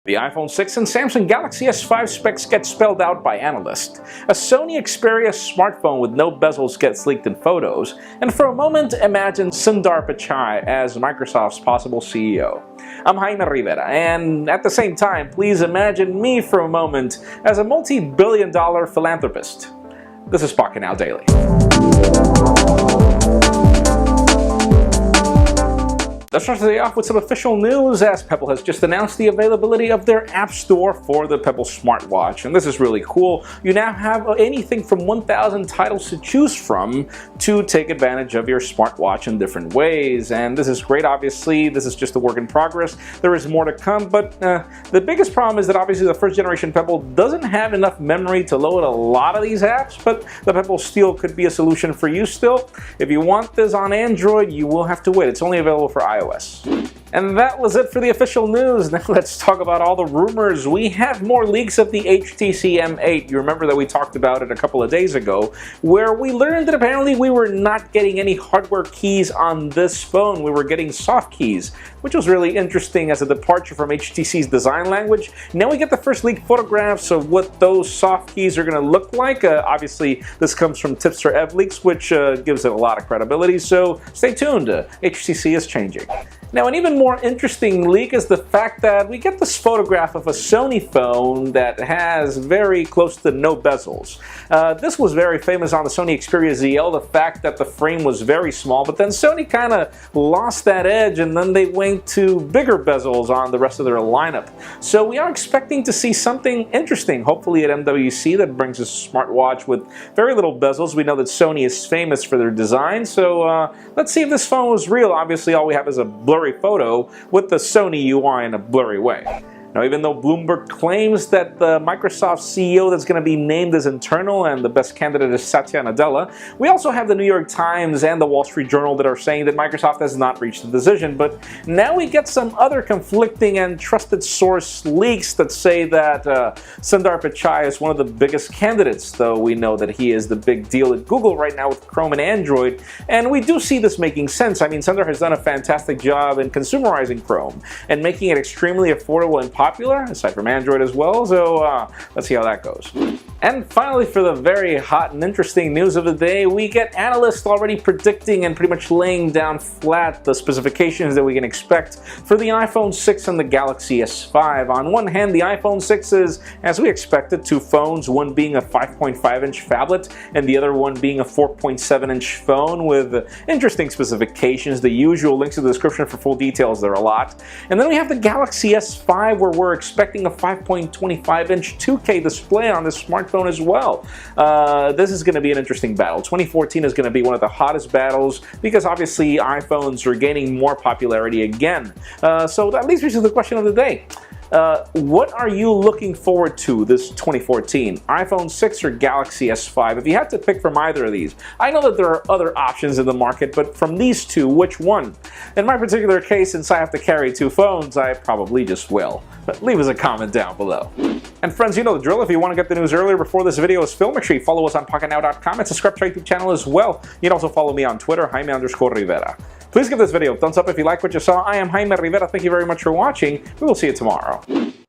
The iPhone 6 and Samsung Galaxy S5 specs get spelled out by analysts. A Sony Xperia smartphone with no bezels gets leaked in photos. And for a moment, imagine Sundar Pichai as Microsoft's possible CEO. I'm Jaime Rivera, and at the same time, please imagine me for a moment as a multi-billion-dollar philanthropist. This is Pockentow Daily. Let's start today off with some official news, as Pebble has just announced the availability of their App Store for the Pebble smartwatch. And this is really cool. You now have anything from 1,000 titles to choose from to take advantage of your smartwatch in different ways. And this is great, obviously. This is just a work in progress. There is more to come, but the biggest problem is that obviously the first generation Pebble doesn't have enough memory to load a lot of these apps, but the Pebble Steel could be a solution for you still. If you want this on Android, you will have to wait. It's only available for iOS. And that was it for the official news. Now let's talk about all the rumors. We have more leaks of the HTC M8. You remember that we talked about it a couple of days ago, where we learned that apparently we were not getting any hardware keys on this phone. We were getting soft keys, which was really interesting as a departure from HTC's design language. Now we get the first leaked photographs of what those soft keys are going to look like. Obviously, this comes from Tipster Leaks, which gives it a lot of credibility, so stay tuned. HTC is changing. Now, an even more interesting leak is the fact that we get this photograph of a Sony phone that has very close to no bezels. This was very famous on the Sony Xperia ZL, the fact that the frame was very small, but then Sony kind of lost that edge and then they went to bigger bezels on the rest of their lineup. So we are expecting to see something interesting, hopefully at MWC, that brings us a smartwatch with very little bezels. We know that Sony is famous for their design, so let's see if this phone was real. Obviously, all we have is a blurry photo with the Sony UI in a blurry way. Now, even though Bloomberg claims that the Microsoft CEO that's going to be named is internal and the best candidate is Satya Nadella, we also have the New York Times and the Wall Street Journal that are saying that Microsoft has not reached a decision. But now we get some other conflicting and trusted source leaks that say that Sundar Pichai is one of the biggest candidates, though we know that he is the big deal at Google right now with Chrome and Android. And we do see this making sense. I mean, Sundar has done a fantastic job in consumerizing Chrome and making it extremely affordable and popular, aside from Android as well, so let's see how that goes. And finally, for the very hot and interesting news of the day, we get analysts already predicting and pretty much laying down flat the specifications that we can expect for the iPhone 6 and the Galaxy S5. On one hand, the iPhone 6 is, as we expected, two phones, one being a 5.5-inch phablet and the other one being a 4.7-inch phone with interesting specifications. The usual links in the description for full details, there are a lot. And then we have the Galaxy S5, where we're expecting a 5.25-inch 2K display on this smartphone as well. This is going to be an interesting battle. 2014 is going to be one of the hottest battles because obviously iPhones are gaining more popularity again. So that leads me to the question of the day. What are you looking forward to this 2014? iPhone 6 or Galaxy S5? If you had to pick from either of these, I know that there are other options in the market, but from these two, which one? In my particular case, since I have to carry two phones, I probably just will. But leave us a comment down below. And friends, you know the drill. If you want to get the news earlier before this video is filmed, make sure you follow us on Pockentow.com and subscribe to our YouTube channel as well. You can also follow me on Twitter, Jaime_Rivera. Please give this video a thumbs up if you like what you saw. I am Jaime Rivera. Thank you very much for watching. We will see you tomorrow.